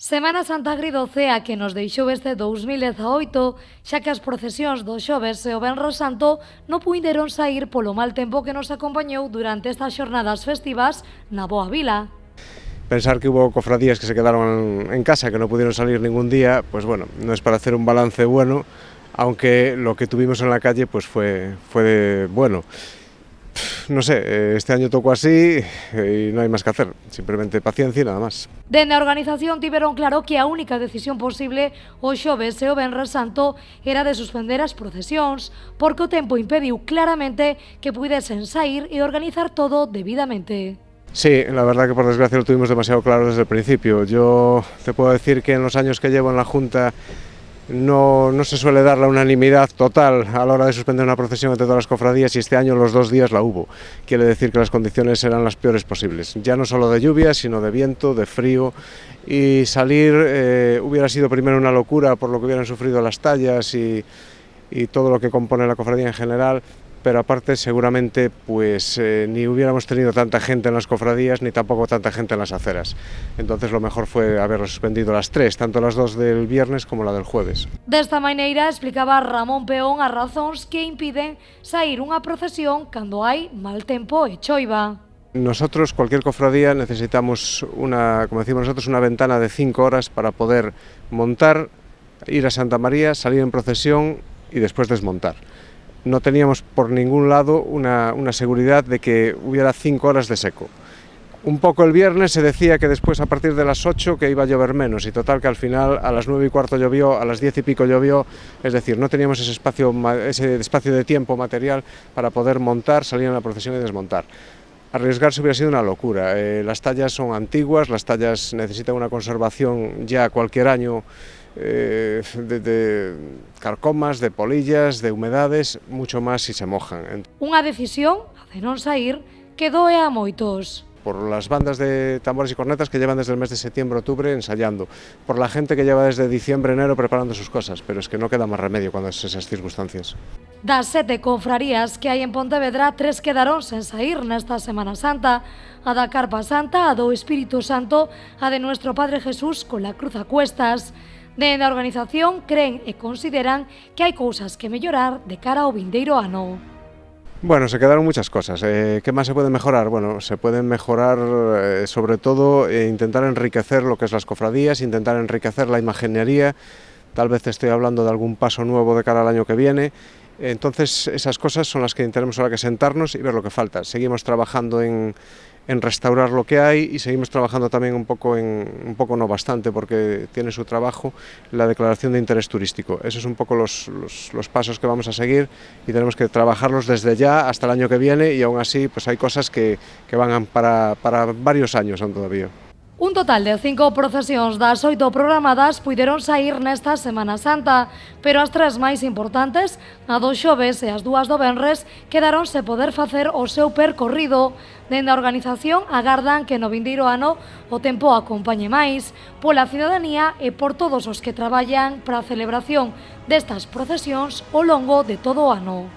Semana Santa agridocea que nos deixou este 2018, xa que as procesións do xoves e o Venres Santo non puideron saír polo mal tempo que nos acompañou durante estas xornadas festivas na Boa Vila. Pensar que hubo cofradías que se quedaron en casa, que no pudieron salir ningún día, pues bueno, no es para hacer un balance bueno, aunque lo que tuvimos en la calle pues fue bueno. No sé, este año tocó así y no hai máis que hacer, simplemente paciencia e nada máis. Dende a organización tiveron claro que a única decisión posible o xoves e o Venres Santo era de suspender as procesións, porque o tempo impediu claramente que puidesen sair e organizar todo debidamente. Sí, la verdad que por desgracia lo tuvimos demasiado claro desde el principio. Yo te puedo decir que en los años que llevo en la Junta no se suele dar la unanimidad total a la hora de suspender una procesión entre todas las cofradías y este año los 2 días la hubo. Quiere decir que las condiciones eran las peores posibles, ya no solo de lluvia, sino de viento, de frío, y salir hubiera sido primero una locura por lo que hubieran sufrido las tallas y todo lo que compone la cofradía en general, pero aparte seguramente pues ni hubiéramos tenido tanta gente en las cofradías ni tampoco tanta gente en las aceras. Entonces lo mejor fue haberlo suspendido las 3, tanto las 2 del viernes como la del jueves. Desta maneira explicaba Ramón Peón as razóns que impiden sair unha procesión cando hai mal tempo e choiva. Nosotros, cualquier cofradía, necesitamos como decimos nosotros, una ventana de 5 horas para poder montar, ir a Santa María, salir en procesión y después desmontar. No teníamos por ningún lado una seguridad de que hubiera 5 horas de seco. Un poco el viernes se decía que después a partir de las 8 que iba a llover menos y total que al final a las 9:15 llovió, a las 10 y pico llovió, es decir, no teníamos ese espacio de tiempo material para poder montar, salir en la procesión y desmontar. Arriesgarse hubiera sido una locura. Las tallas son antiguas, las tallas necesitan una conservación ya cualquier año de carcomas, de polillas, de humedades, mucho más si se mojan. Unha decisión, a de non sair, que doe a moitos. Por las bandas de tambores y cornetas que llevan desde el mes de septiembre-octubre ensayando, por la gente que lleva desde diciembre-enero preparando sus cosas, pero es que no queda más remedio cuando es esas circunstancias. Das 7 confrarías que hai en Pontevedra, 3 quedaron sen sair nesta Semana Santa, a da Carpa Santa, a do Espírito Santo, a de Nuestro Padre Jesús con la cruz a cuestas. Dende a organización creen e consideran que hai cousas que mellorar de cara ao vindeiro ano. Bueno, se quedaron muchas cosas. ¿Qué más se puede mejorar? Bueno, se pueden mejorar sobre todo intentar enriquecer lo que es las cofradías, intentar enriquecer la imaginería. Tal vez estoy hablando de algún paso nuevo de cara al año que viene. Entonces esas cosas son las que tenemos ahora que sentarnos y ver lo que falta. Seguimos trabajando en restaurar lo que hay y seguimos trabajando también un poco no bastante porque tiene su trabajo la declaración de interés turístico. Esos son un poco los pasos que vamos a seguir y tenemos que trabajarlos desde ya hasta el año que viene y aún así pues hay cosas que van para varios años aún todavía. Un total de 5 procesións das 8 programadas puideron sair nesta Semana Santa, pero as 3 máis importantes, a do xoves e as 2 do venres, quedaron sen poder facer o seu percorrido. Dende a organización agardan que no vindeiro ano o tempo acompañe máis pola cidadanía e por todos os que traballan para a celebración destas procesións ao longo de todo o ano.